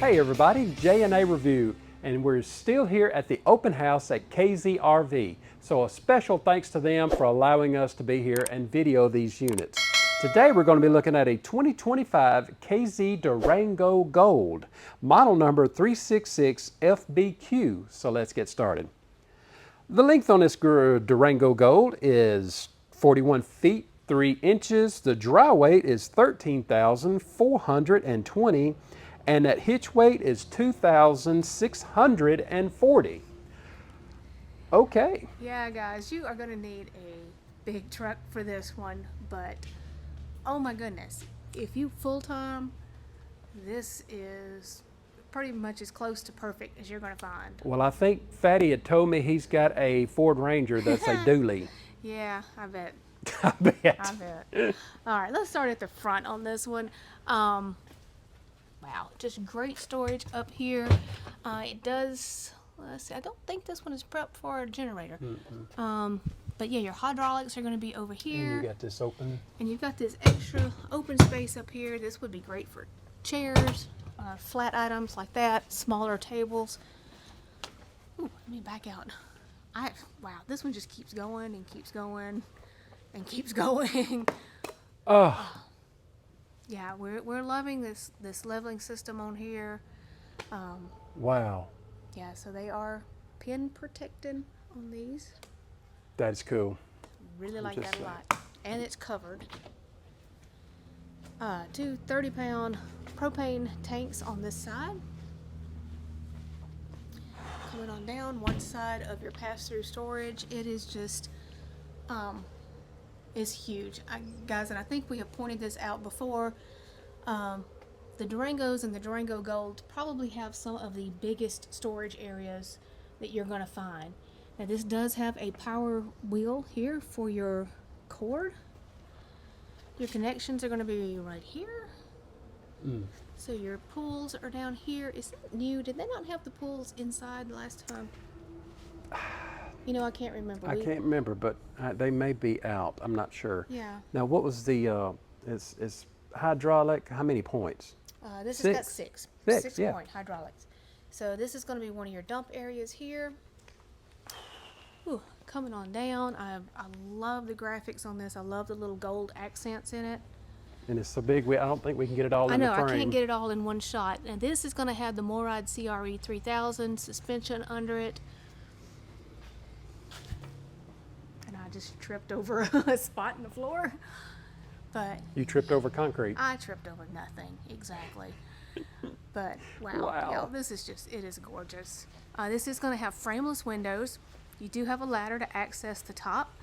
Hey everybody, Jandareview, and we're still here at the open house at KZRV. So a special thanks to them for allowing us to be here and video these units. Today we're going to be looking at a 2025 KZ Durango Gold, model number 366FBQ. So let's get started. The length on this Durango Gold is 41 feet 3 inches. The dry weight is 13,420, and that hitch weight is 2,640. Okay. Yeah, guys, you are going to need a big truck for this one, but oh my goodness, if you full-time, this is pretty much as close to perfect as you're going to find. Well, I think Fatty had told me he's got a Ford Ranger that's a dually. Yeah, I bet. I bet. I bet. All right, let's start at the front on this one. Wow, just great storage up here. It does, let's see, I don't think this one is prepped for a generator. But yeah, your hydraulics are going to be over here. And you got this open. And you've got this extra open space up here. This would be great for chairs, flat items like that, smaller tables. Ooh, let me back out. Wow, this one just keeps going and keeps going and keeps going. Oh. Yeah, we're loving this leveling system on here. Wow. Yeah, so they are pin protected on these. That's cool. Really like that a lot. And it's covered. Two 30-pound propane tanks on this side. Coming on down one side of your pass-through storage, it is just is huge, guys, and I think we have pointed this out before. The Durangos and the Durango Gold probably have some of the biggest storage areas that you're going to find. Now this does have a power wheel here for your cord. Your connections are going to be right here. So your pools are down here. Is that new? Did they not have the pools inside last time? You know, I can't remember. I can't remember, but they may be out. I'm not sure. Yeah. Now, what was the, is hydraulic, how many points? This has got six. Six yeah. point hydraulics. So this is going to be one of your dump areas here. Ooh, coming on down. I love the graphics on this. I love the little gold accents in it. And it's so big, I don't think we can get it all in the frame. I know, I can't get it all in one shot. And this is going to have the MOOLY CRE 3000 suspension under it. And I just tripped over a spot in the floor. But you tripped over concrete. I tripped over nothing, exactly. But wow. Yeah, this is just, it is gorgeous. This is going to have frameless windows. You do have a ladder to access the top.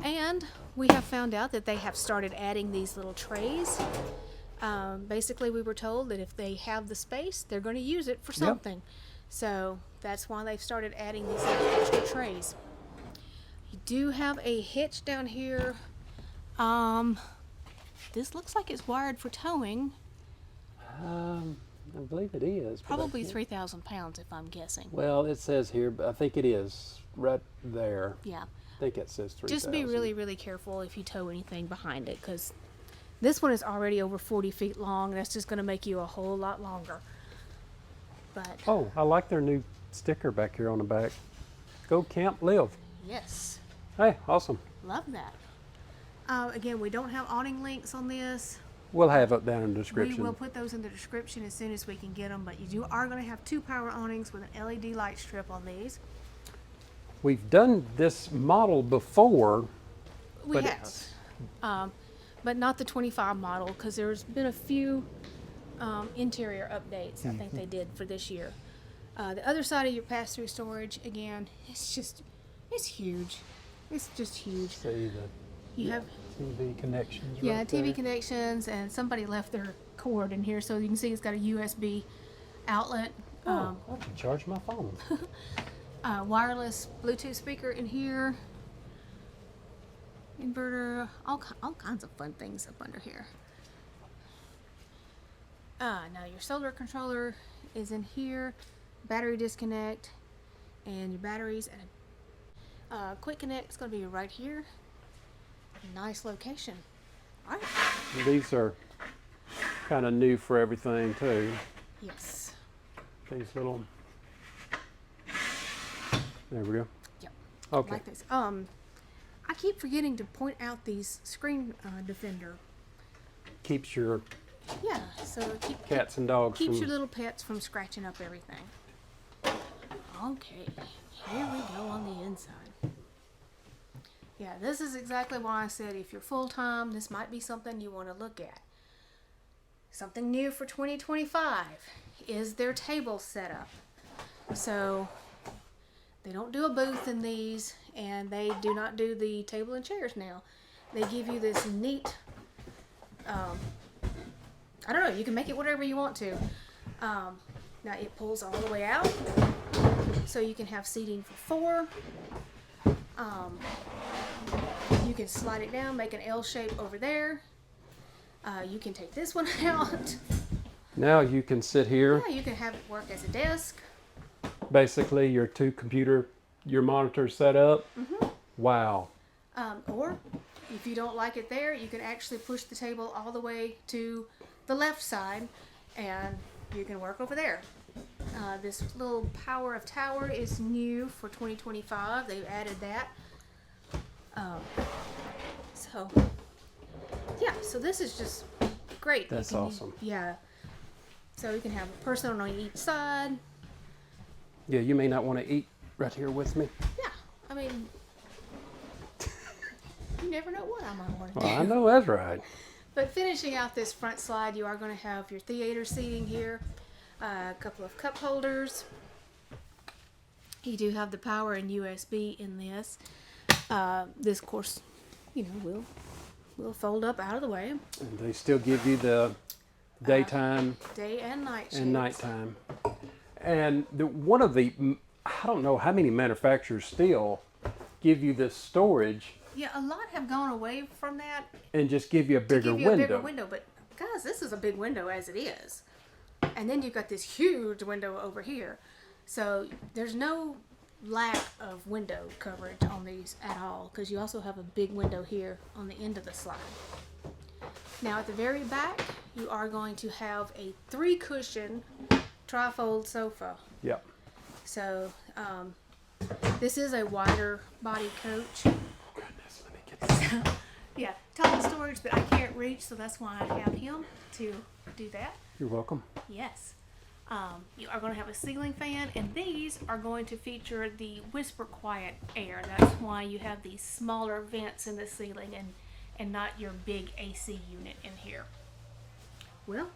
And we have found out that they have started adding these little trays. Basically, we were told that if they have the space, they're going to use it for something. Yep. So that's why they've started adding these little extra trays. You do have a hitch down here. This looks like it's wired for towing. I believe it is. Probably 3,000 pounds, if I'm guessing. Well, it says here, but I think it is right there. Yeah. I think it says 3,000. Just be really, really careful if you tow anything behind it, because this one is already over 40 feet long. And that's just going to make you a whole lot longer. But oh, I like their new sticker back here on the back. Go camp, live. Yes. Hey, awesome. Love that. Again, we don't have awning links on this. We'll have up down in the description. We will put those in the description as soon as we can get them, but you are going to have 2 power awnings with an LED light strip on these. We've done this model before. We have. But not the 25 model, because there's been a few interior updates I think they did for this year. The other side of your pass-through storage, again, it's huge. It's just huge. See you have TV connections. Yeah, right TV there. connections, and somebody left their cord in here, so you can see it's got a USB outlet. I can charge my phone. Wireless Bluetooth speaker in here. Inverter, all kinds of fun things up under here. Now your solar controller is in here. Battery disconnect, and your batteries and quick connect is going to be right here. Nice location. All right. These are kind of new for everything too. Yes. These little. There we go. Yep. Okay. Like this. I keep forgetting to point out these screen defender. Keeps your Yeah. So cats and dogs keeps from. your little pets from scratching up everything. Okay. Here we go on the inside. Yeah, this is exactly why I said if you're full-time, this might be something you want to look at. Something new for 2025 is their table setup. So they don't do a booth in these, and they do not do the table and chairs now. They give you this neat, I don't know, you can make it whatever you want to. Now it pulls all the way out, so you can have seating for 4. You can slide it down, make an L shape over there. You can take this one out. Now you can sit here. Yeah, you can have it work as a desk. Basically, your your monitor set up. Mm-hmm. Wow. Or if you don't like it there, you can actually push the table all the way to the left side, and you can work over there. This little power of tower is new for 2025. They've added that. So yeah, so this is just great. That's awesome. Yeah. So you can have a person on each side. Yeah, you may not want to eat right here with me. Yeah, I mean, you never know what I might want to do. Well, I know that's right. But finishing out this front slide, you are going to have your theater seating here, a couple of cup holders. You do have the power and USB in this. This, of course, will fold up out of the way. And they still give you the daytime Day and night shades. and nighttime. And one of the, I don't know how many manufacturers still give you this storage. Yeah, a lot have gone away from that. And just give you a bigger To give you window. a bigger window, but guys, this is a big window as it is. And then you've got this huge window over here. So there's no lack of window coverage on these at all, because you also have a big window here on the end of the slide. Now at the very back, you are going to have a 3-cushion trifold sofa. Yep. So this is a wider body coach. Goodness, let me get this. Yeah, top storage, but I can't reach, so that's why I have him to do that. You're welcome. Yes. You are going to have a ceiling fan, and these are going to feature the whisper quiet air. That's why you have these smaller vents in the ceiling and not your big AC unit in here. Well,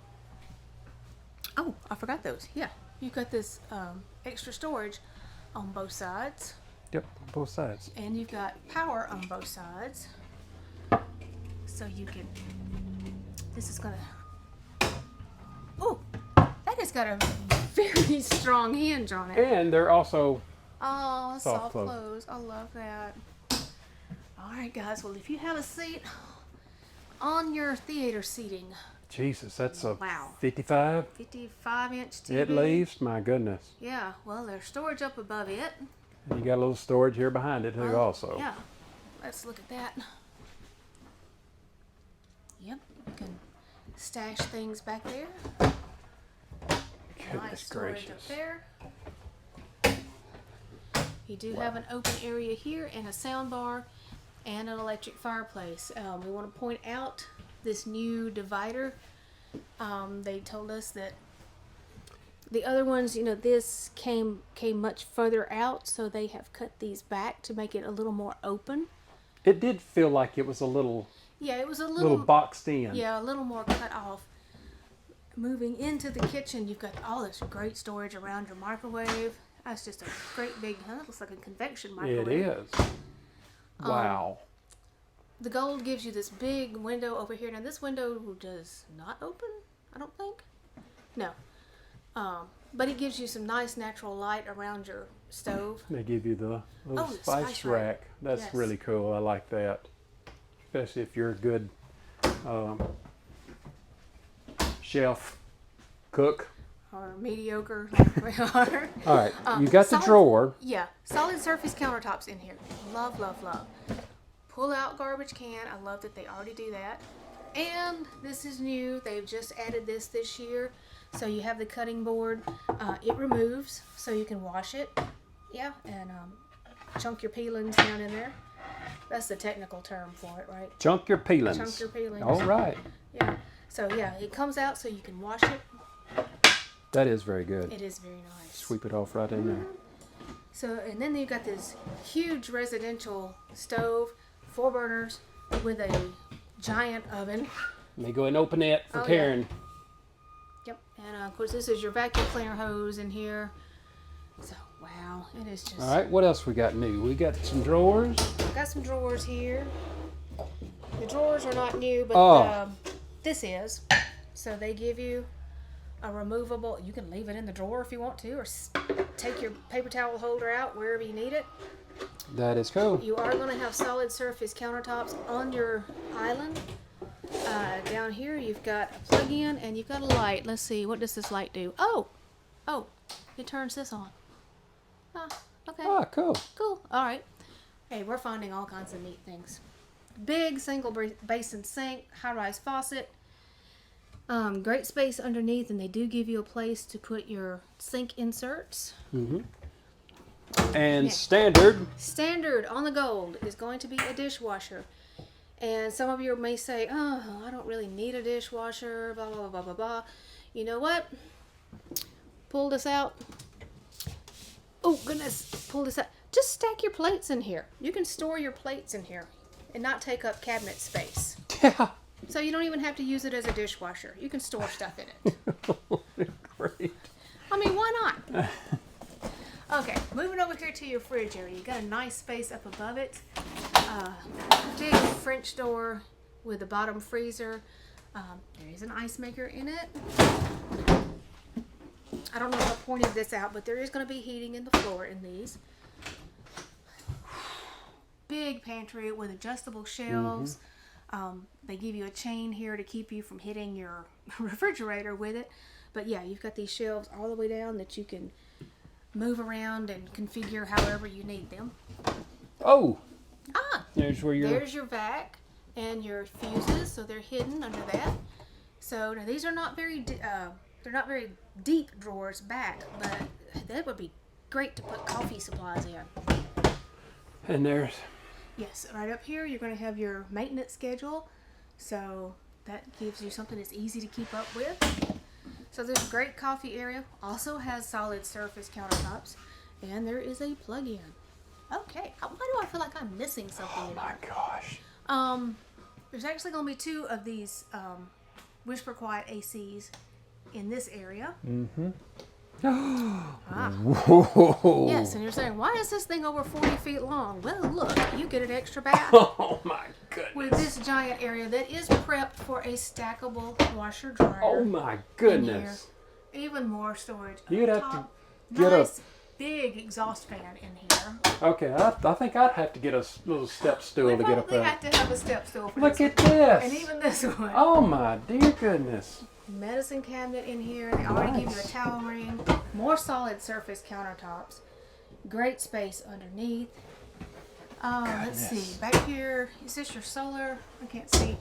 oh, I forgot those. Yeah, you've got this extra storage on both sides. Yep, both sides. And you've got power on both sides. So you can, this is gonna, oh, that has got a very strong hinge on it. And they're also Oh, soft close. close. I love that. All right, guys. Well, if you have a seat on your theater seating, Jesus, that's a wow, 55 55-inch TV. at least. My goodness. Yeah. Well, there's storage up above it. And you got a little storage here behind it too, also. Yeah. Let's look at that. Yep. You can stash things back there. Goodness Nice storage gracious. up there. You do have an open area here and a sound bar and an electric fireplace. We want to point out this new divider. They told us that the other ones, this came much further out, so they have cut these back to make it a little more open. It did feel like it was a little, Yeah, it was a little boxed in. Yeah, a little more cut off. Moving into the kitchen, you've got all this great storage around your microwave. That's just a great big, it looks like a convection microwave. It is. Wow. The gold gives you this big window over here. Now this window does not open, I don't think. No. But it gives you some nice natural light around your stove. They give you the little the spice spice rack. rack. That's Yes. really cool. I like that. Especially if you're a good chef, cook. Or mediocre, like we are. All right, you got the solid- drawer. Yeah, solid surface countertops in here. Love, love, love. Pull out garbage can. I love that they already do that. And this is new. They've just added this year. So you have the cutting board. It removes, so you can wash it. Yeah, and chunk your peelings down in there. That's the technical term for it, right? Chunk your peelings. Chunk your peelings. All right. Yeah. So yeah, it comes out so you can wash it. That is very good. It is very nice. Sweep it off right in there. So, and then you've got this huge residential stove, 4 burners, with a giant oven. Let me go ahead and open it for Oh, Karen. Yep. And of course, this is your vacuum cleaner hose in here. So, wow, it is just. All right, what else we got new? We got some drawers. I've got some drawers here. The drawers are not new, but this is. So they give you a removable. You can leave it in the drawer if you want to, or take your paper towel holder out wherever you need it. That is cool. You are going to have solid surface countertops on your island. Down here you've got a plug-in and you've got a light. Let's see, what does this light do? Oh, it turns this on. Okay. Ah, cool. Cool. All right. Hey, we're finding all kinds of neat things. Big single basin sink, high-rise faucet. Great space underneath, and they do give you a place to put your sink inserts. Mm-hmm. And Yeah. Standard on the Gold is going to be a dishwasher. And some of you may say, oh, I don't really need a dishwasher, blah, blah, blah, blah, blah. You know what? Pull this out. Oh, goodness. Pull this out. Just stack your plates in here. You can store your plates in here and not take up cabinet space. Yeah. So you don't even have to use it as a dishwasher. You can store stuff in it. Great. I mean, why not? Okay, moving over here to your fridge area. You got a nice space up above it. Big French door with a bottom freezer. There is an ice maker in it. I don't know if I pointed this out, but there is going to be heating in the floor in these. Big pantry with adjustable shelves. They give you a chain here to keep you from hitting your refrigerator with it. But yeah, you've got these shelves all the way down that you can move around and configure however you need them. Oh. Ah, There's where you're. there's your vac and your fuses, so they're hidden under that. So now these are not very they're not very deep drawers back, but that would be great to put coffee supplies in. And there's. Yes, right up here you're going to have your maintenance schedule, so that gives you something that's easy to keep up with. So there's a great coffee area, also has solid surface countertops, and there is a plug-in. Okay, why do I feel like I'm missing something in My here? gosh. There's actually going to be 2 of these Whisper Quiet ACs in this area. Mm-hmm. Ah. Whoa. Yes, and you're saying, why is this thing over 40 feet long? Well, look, you get an extra bath Oh my goodness. with this giant area that is prepped for a stackable washer dryer. Oh my in goodness. here. Even more storage. You'd up have to top. get a- Nice big exhaust fan in here. Okay, I think I'd have to get a little step stool We to get up probably there. have to have a step stool for Look this at one. this. And even this one. Oh my dear goodness. Medicine cabinet in here. They already give you a Nice. towel ring. More solid surface countertops. Great space underneath. Let's see. Goodness. Back here, is this your solar? I can't see.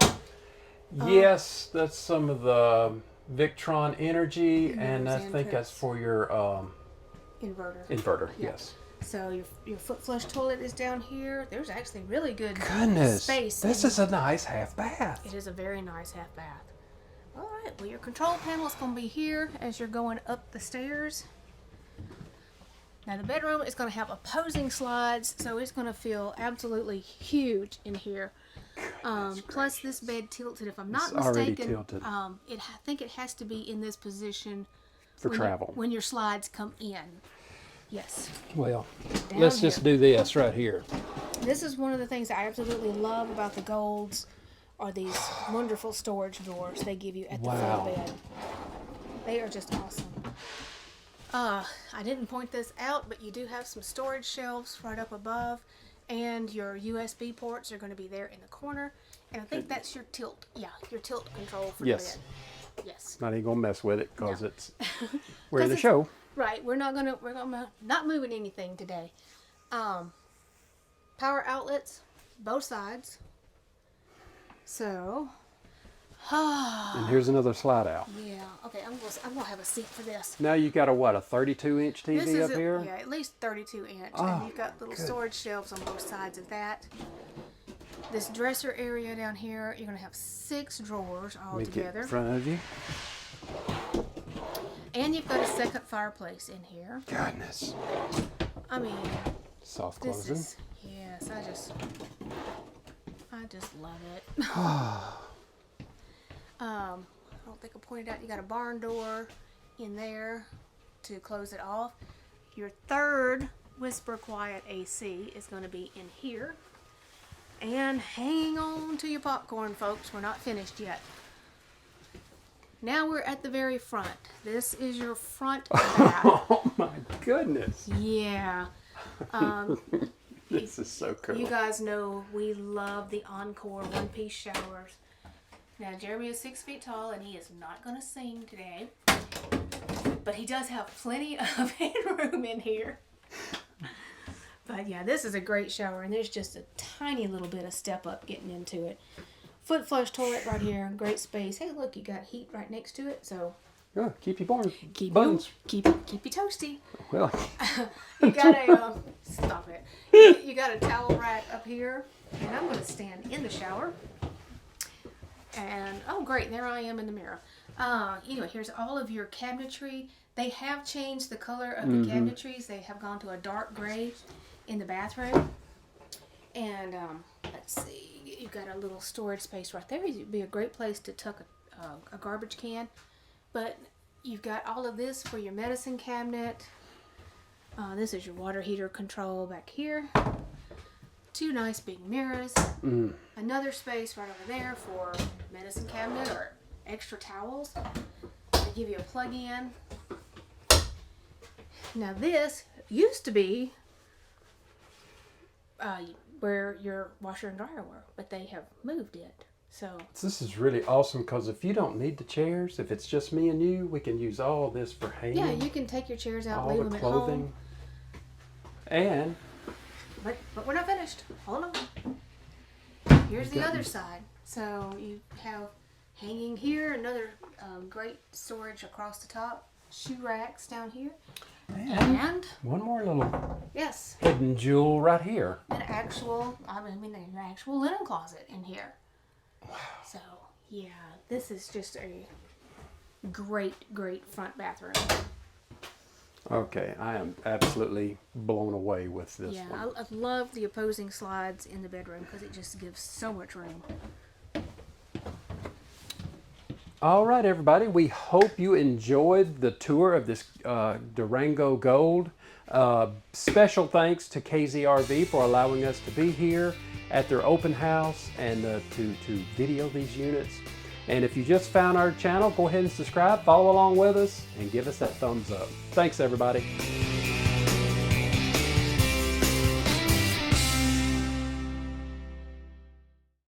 Yes, that's some of the Victron energy, and I Inverters and think that's trips. for your Inverter. inverter. Yeah. Yes. So your foot flush toilet is down here. There's actually really good Goodness. space. This in is a nice half bath. It is a very nice half bath. All right, well, your control panel is going to be here as you're going up the stairs. Now, the bedroom is going to have opposing slides, so it's going to feel absolutely huge in here. Plus, this bed tilts, and if I'm not It's already mistaken, tilted. I think it has to be in this position For when travel. when your slides come in. Yes. Well, Down let's just here. do this right here. This is one of the things I absolutely love about the Golds are these wonderful storage drawers they give you at the foot of the Wow. bed. They are just awesome. I didn't point this out, but you do have some storage shelves right up above, and your USB ports are going to be there in the corner. And I think that's your tilt. Yeah, your tilt control for Yes. the bed. Yes. Not even gonna mess with it because No. it's we're in 'Cause the it's- show. Right, we're not moving anything today. Power outlets, both sides. So, And here's another slide out. Yeah. Okay, I'm gonna have a seat for this. Now you got a what, a 32-inch TV This is up here? Yeah, at least 32-inch, Oh, and you've got little storage shelves on both sides of that. This dresser area down here, you're gonna have 6 drawers all Let me together. get in front of you. And you've got a second fireplace in here. Goodness. I mean, Soft this closing. is, yes, I just love it. I don't think I pointed out, you got a barn door in there to close it off. Your third Whisper Quiet AC is going to be in here. And hang on to your popcorn, folks, we're not finished yet. Now we're at the very front. This is your front bath. Oh my goodness. Yeah. This is so cool. You guys know we love the Encore one-piece showers. Now, Jeremy is 6 feet tall, and he is not going to sing today. But he does have plenty of headroom in here. But yeah, this is a great shower, and there's just a tiny little bit of step up getting into it. Foot flush toilet right here, great space. Hey, look, you got heat right next to it, so Yeah, keep your buns. keep buns. you toasty. Well, You got a stop it. You got a towel rack up here, and I'm going to stand in the shower. And oh, great, there I am in the mirror. Anyway, here's all of your cabinetry. They have changed the color of the cabinetries. They have gone to a dark gray in the bathroom. And let's see, you've got a little storage space right there. It'd be a great place to tuck a garbage can. But you've got all of this for your medicine cabinet. This is your water heater control back here. 2 nice big mirrors. Another space right over there for medicine cabinet or extra towels. They give you a plug-in. Now this used to be where your washer and dryer were, but they have moved it. So this is really awesome because if you don't need the chairs, if it's just me and you, we can use all this for hanging. yeah, you can take your chairs out, all leave the them at clothing. home. And But we're not finished. Hold on. Here's the other side. So you have hanging here, another great storage across the top, shoe racks down here, and one more little yes, hidden jewel right here. an actual linen closet in here. Wow. So yeah, this is just a great front bathroom. Okay, I am absolutely blown away with this Yeah, one. I love the opposing slides in the bedroom because it just gives so much room. All right, everybody. We hope you enjoyed the tour of this Durango Gold. Special thanks to KZRV for allowing us to be here at their open house and to video these units. And if you just found our channel, go ahead and subscribe, follow along with us, and give us that thumbs up. Thanks, everybody.